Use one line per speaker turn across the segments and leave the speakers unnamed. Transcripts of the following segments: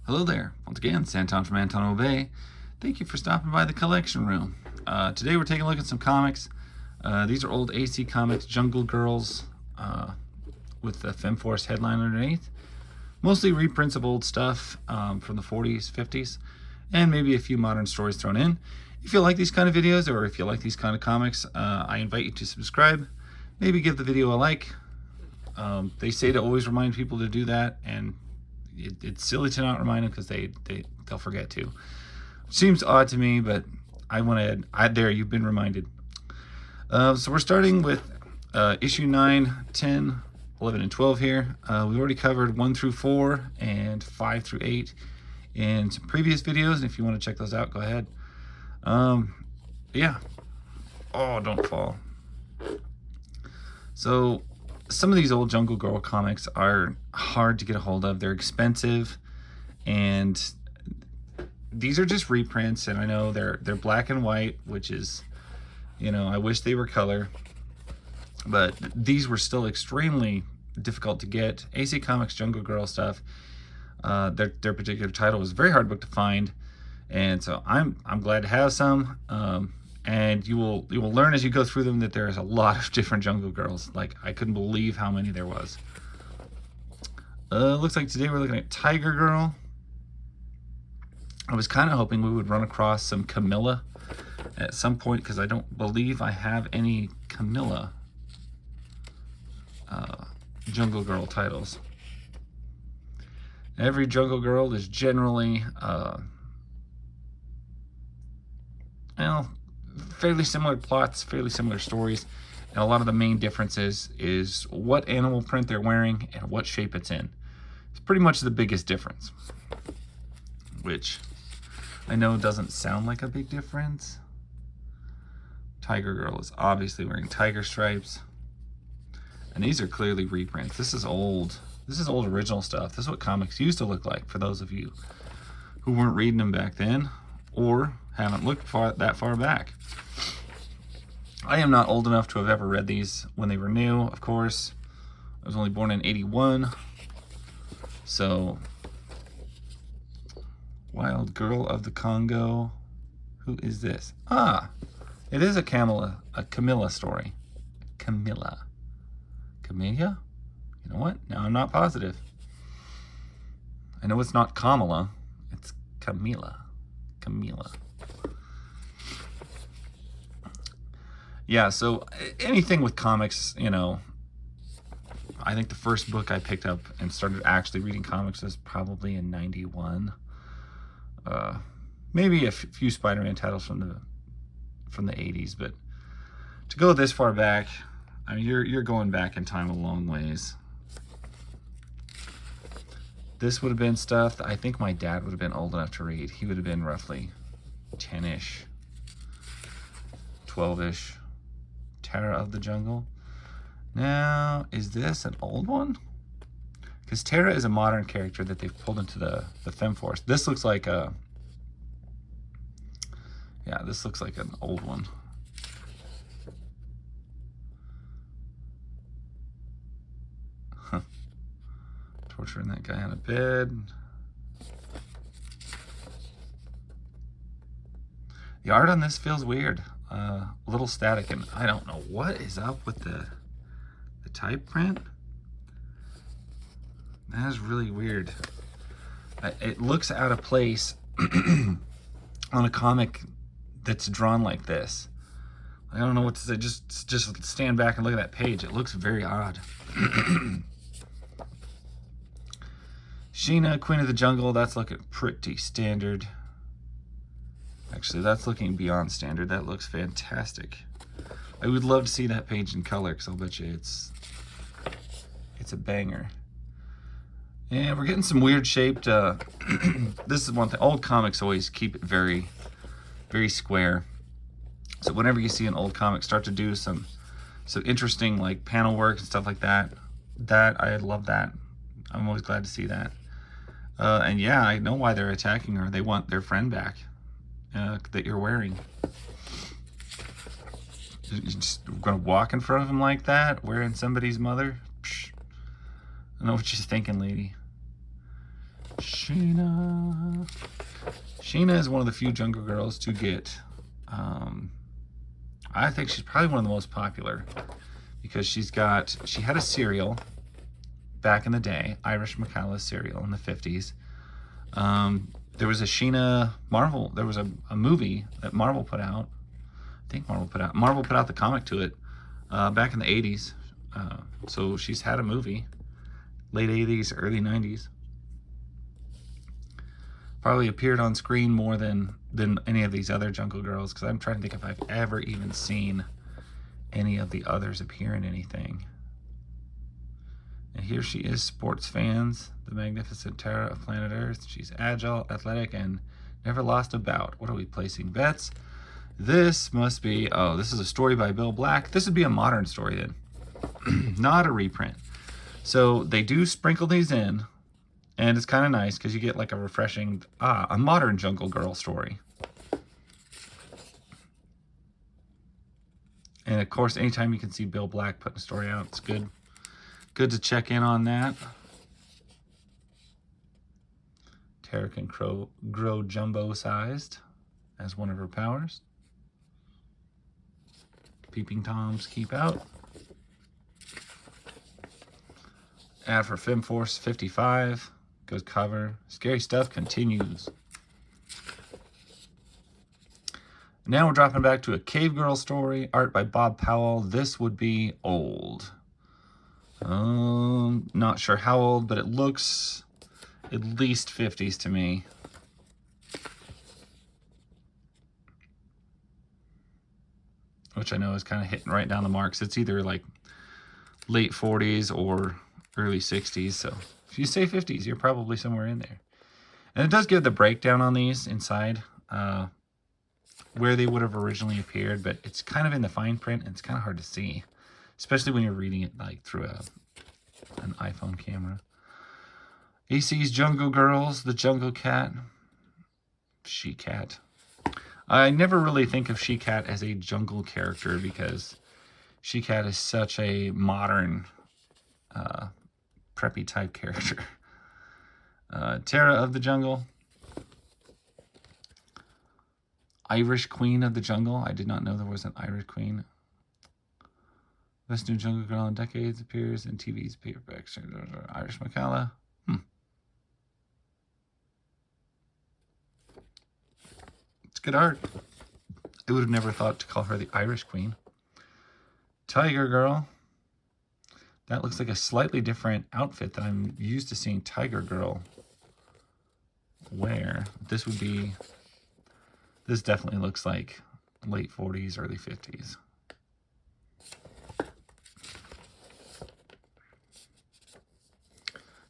Hello there, once again, Santon from Anton Obey. Thank you for stopping by the collection room. Today we're taking a look at some comics. These are old AC Comics Jungle Girls with the FemForce headline underneath. Mostly reprints of old stuff from the 40s, 50s, and maybe a few modern stories thrown in. If you like these kind of videos or if you like these kind of comics, I invite you to subscribe. Maybe give the video a like. They say to always remind people to do that, and it's silly to not remind them because they'll forget to. Seems odd to me, but I want to add there, you've been reminded. So we're starting with issue 9, 10, 11, and 12 here. We already covered 1 through 4 and 5 through 8 in some previous videos, and if you want to check those out, go ahead. Yeah. Oh, don't fall. So some of these old Jungle Girl comics are hard to get a hold of. They're expensive, and these are just reprints, and I know they're black and white, which is, you know, I wish they were color, but these were still extremely difficult to get. AC Comics Jungle Girl stuff, their particular title was a very hard book to find, and so I'm glad to have some. And you will learn as you go through them that there's a lot of different Jungle Girls. Like, I couldn't believe how many there was. Looks like today we're looking at Tiger Girl. I was kind of hoping we would run across some Camilla at some point, because I don't believe I have any Camilla Jungle Girl titles. Every Jungle Girl is generally well, fairly similar plots, fairly similar stories, and a lot of the main differences is what animal print they're wearing and what shape it's in. It's pretty much the biggest difference, which I know doesn't sound like a big difference. Tiger Girl is obviously wearing tiger stripes, and these are clearly reprints. This is old original stuff. This is what comics used to look like, for those of you who weren't reading them back then or haven't looked that far back. I am not old enough to have ever read these when they were new, of course. I was only born in 81. So, Wild Girl of the Congo. Who is this? Ah, it is a Camilla story. Camilla? You know what? Now I'm not positive. I know it's not Kamala. It's Camilla. Yeah, so anything with comics, you know, I think the first book I picked up and started actually reading comics was probably in 91. Maybe a few Spider-Man titles from the 80s, but to go this far back, I mean, you're going back in time a long ways. This would have been stuff that I think my dad would have been old enough to read. He would have been roughly 10-ish, 12-ish. Terra of the Jungle. Now, is this an old one? Because Terra is a modern character that they've pulled into the FemForce. This looks like a... yeah, this looks like an old one. Huh. Torturing that guy on a bed. The art on this feels weird. A little static, and I don't know what is up with the type print. That is really weird. It looks out of place on a comic that's drawn like this. I don't know what to say. Just stand back and look at that page. It looks very odd. Sheena, Queen of the Jungle. That's looking pretty standard. Actually, that's looking beyond standard. That looks fantastic. I would love to see that page in color, because I'll bet you it's a banger. And we're getting some weird shaped, this is one thing, old comics always keep it very, very square. So whenever you see an old comic start to do some interesting like panel work and stuff like that, I love that. I'm always glad to see that. And yeah, I know why they're attacking her. They want their friend back. That you're wearing. You're just gonna walk in front of him like that, wearing somebody's mother? Psh. I know what you're thinking, lady. Shh. Sheena. Sheena is one of the few Jungle Girls to get, I think she's probably one of the most popular because she had a cereal back in the day, Irish Macalla cereal in the 50s. There was a Sheena Marvel, there was a movie that Marvel put out. I think Marvel put out the comic to it back in the 80s. So she's had a movie, late 80s, early 90s. Probably appeared on screen more than any of these other Jungle Girls, because I'm trying to think if I've ever even seen any of the others appear in anything. And here she is, sports fans, the magnificent Tara of planet Earth. She's agile, athletic, and never lost a bout. What are we placing bets? This must be, oh, this is a story by Bill Black. This would be a modern story then, not a reprint. So they do sprinkle these in, and it's kind of nice because you get like a refreshing, a modern Jungle Girl story. And of course, anytime you can see Bill Black putting a story out, it's good. Good to check in on that. Tara can grow jumbo-sized as one of her powers. Peeping Toms keep out. Ad for FemForce 55. Goes cover. Scary Stuff continues. Now we're dropping back to a Cave Girl story. Art by Bob Powell. This would be old. Not sure how old, but it looks at least 50s to me. Which I know is kind of hitting right down the marks. It's either like late 40s or early 60s. So if you say 50s, you're probably somewhere in there. And it does give the breakdown on these inside, where they would have originally appeared, but it's kind of in the fine print and it's kind of hard to see, especially when you're reading it like through an iPhone camera. AC's Jungle Girls, the Jungle Cat, She-Cat. I never really think of She-Cat as a jungle character because She-Cat is such a modern, preppy type character. Tara of the Jungle. Irish Queen of the Jungle. I did not know there was an Irish Queen. Best new Jungle Girl in decades, appears in TV's paperbacks. Irish Macalla. It's good art. I would have never thought to call her the Irish Queen. Tiger Girl. That looks like a slightly different outfit that I'm used to seeing Tiger Girl wear. This definitely looks like late 40s, early 50s.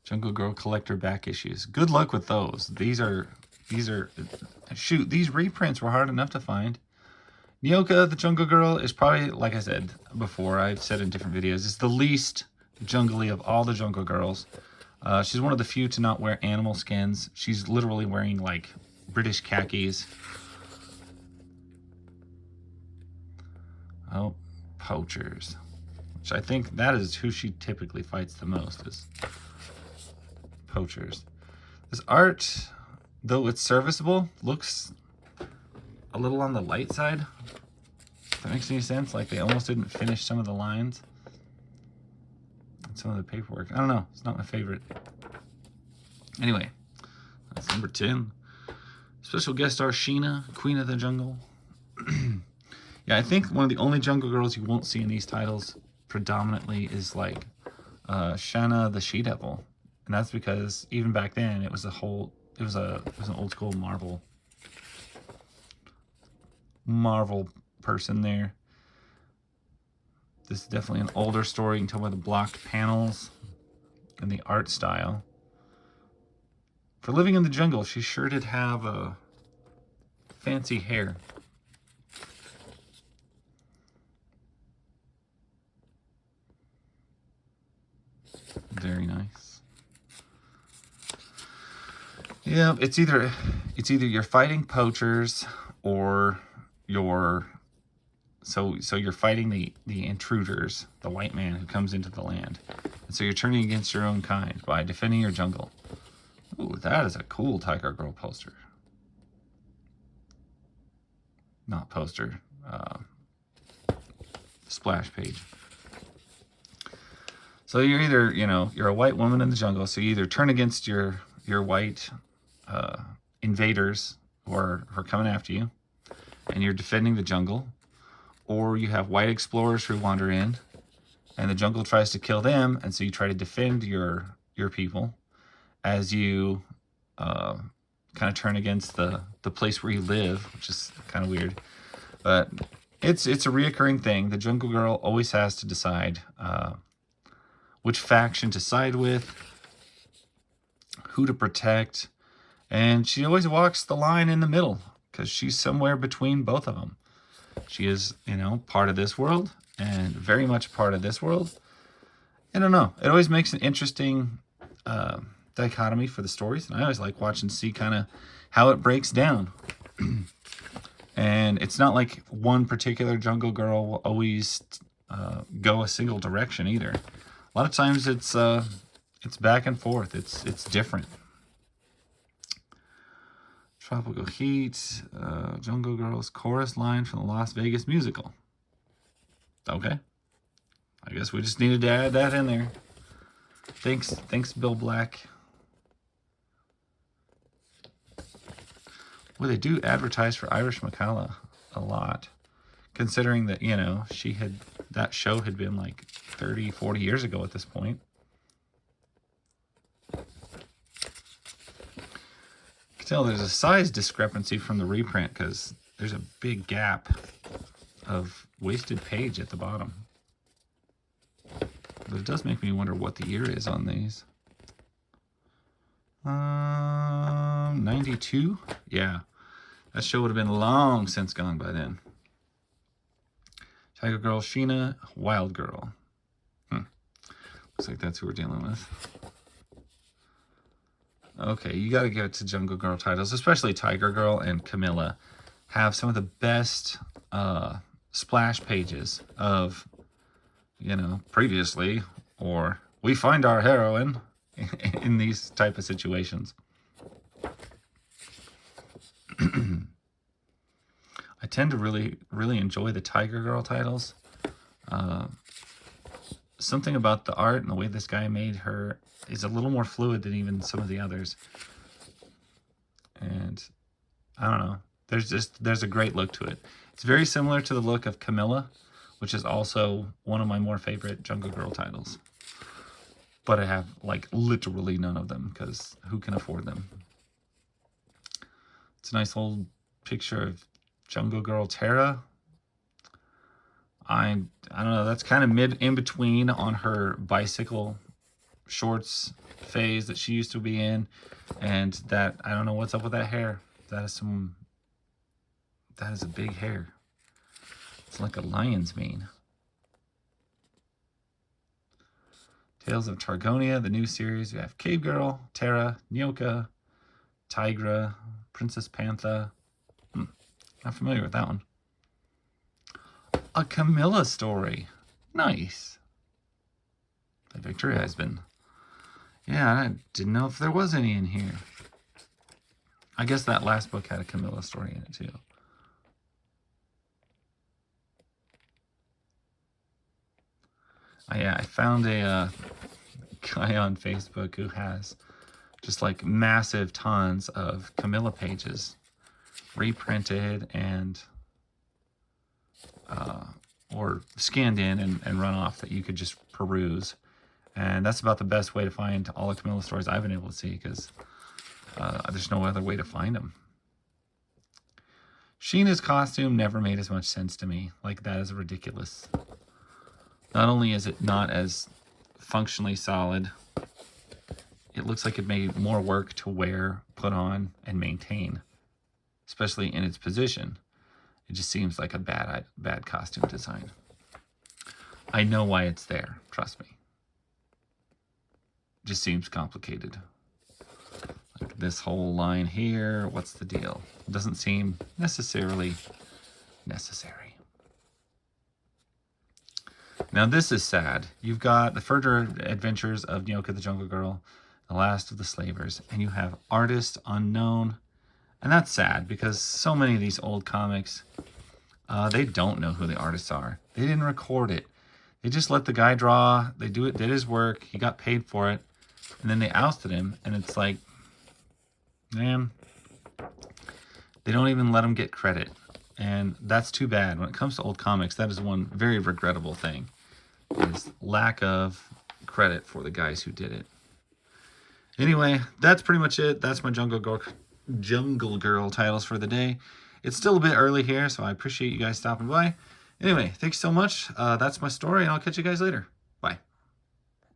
Jungle Girl collector back issues. Good luck with those. These reprints were hard enough to find. Nyoka, the Jungle Girl, is probably, like I said before, I've said in different videos, is the least jungly of all the Jungle Girls. She's one of the few to not wear animal skins. She's literally wearing, like, British khakis. Oh, poachers. Which I think that is who she typically fights the most, is poachers. This art, though it's serviceable, looks a little on the light side. If that makes any sense. Like they almost didn't finish some of the lines. And some of the paperwork. I don't know. It's not my favorite. Anyway, that's number 10. Special guest star Sheena, Queen of the Jungle. Yeah, I think one of the only Jungle Girls you won't see in these titles predominantly is like Shanna the She-Devil. And that's because even back then it was an old school Marvel person there. This is definitely an older story. You can tell by the blocked panels and the art style. For living in the jungle, she sure did have a fancy hair. Very nice. Yeah, it's either you're fighting poachers or you're fighting the intruders, the white man who comes into the land. And so you're turning against your own kind by defending your jungle. Ooh, that is a cool Tiger Girl poster. Not poster. Splash page. So you're either, you're a white woman in the jungle, so you either turn against your white invaders who are coming after you, and you're defending the jungle, or you have white explorers who wander in, and the jungle tries to kill them, and so you try to defend your people as you kind of turn against the place where you live, which is kind of weird. But it's a reoccurring thing. The Jungle Girl always has to decide which faction to side with, who to protect, and she always walks the line in the middle because she's somewhere between both of them. She is, part of this world and very much part of this world. I don't know. It always makes an interesting dichotomy for the stories, and I always like watching to see kind of how it breaks down. And it's not like one particular Jungle Girl will always go a single direction either. A lot of times it's back and forth. It's different. Tropical Heat, Jungle Girls chorus line from the Las Vegas musical. Okay. I guess we just needed to add that in there. Thanks, Bill Black. Well, they do advertise for Irish Macalla a lot, considering that, that show had been like 30, 40 years ago at this point. You can tell there's a size discrepancy from the reprint because there's a big gap of wasted page at the bottom. But it does make me wonder what the year is on these. 92? Yeah. That show would have been long since gone by then. Tiger Girl, Sheena, Wild Girl. Looks like that's who we're dealing with. Okay, you got to give it to Jungle Girl titles, especially Tiger Girl and Camilla. Have some of the best splash pages of, previously, or we find our heroine in these type of situations. I tend to really, really enjoy the Tiger Girl titles. Something about the art and the way this guy made her is a little more fluid than even some of the others. And I don't know. There's a great look to it. It's very similar to the look of Camilla, which is also one of my more favorite Jungle Girl titles. But I have literally none of them because who can afford them? It's a nice old picture of Jungle Girl Tara. I don't know, that's kind of in between on her bicycle shorts phase that she used to be in, and that I don't know what's up with that hair. That is a big hair. It's like a lion's mane. Tales of Targonia, the new series. We have Cave Girl, Tara, Nyoka, Tigra, Princess Pantha. Not familiar with that one. A Camilla story. Nice. By Victoria has been. Yeah, I didn't know if there was any in here. I guess that last book had a Camilla story in it too. I found a guy on Facebook who has just massive tons of Camilla pages reprinted and or scanned in and run off that you could just peruse. And that's about the best way to find all the Camilla stories I've been able to see because there's no other way to find them. Sheena's costume never made as much sense to me. That is ridiculous. Not only is it not as functionally solid, it looks like it made more work to wear, put on, and maintain, especially in its position. It just seems like a bad costume design. I know why it's there, trust me. It just seems complicated. This whole line here, what's the deal? It doesn't seem necessarily necessary. Now this is sad. You've got the further adventures of Nyoka the Jungle Girl. The Last of the Slavers. And you have artist unknown. And that's sad because so many of these old comics, they don't know who the artists are. They didn't record it. They just let the guy draw. They did his work. He got paid for it. And then they ousted him. And it's like, man, they don't even let him get credit. And that's too bad. When it comes to old comics, that is one very regrettable thing, is lack of credit for the guys who did it. Anyway, that's pretty much it. That's my Jungle Girl titles for the day. It's still a bit early here, so I appreciate you guys stopping by. Anyway, thanks so much. That's my story, and I'll catch you guys later. Bye.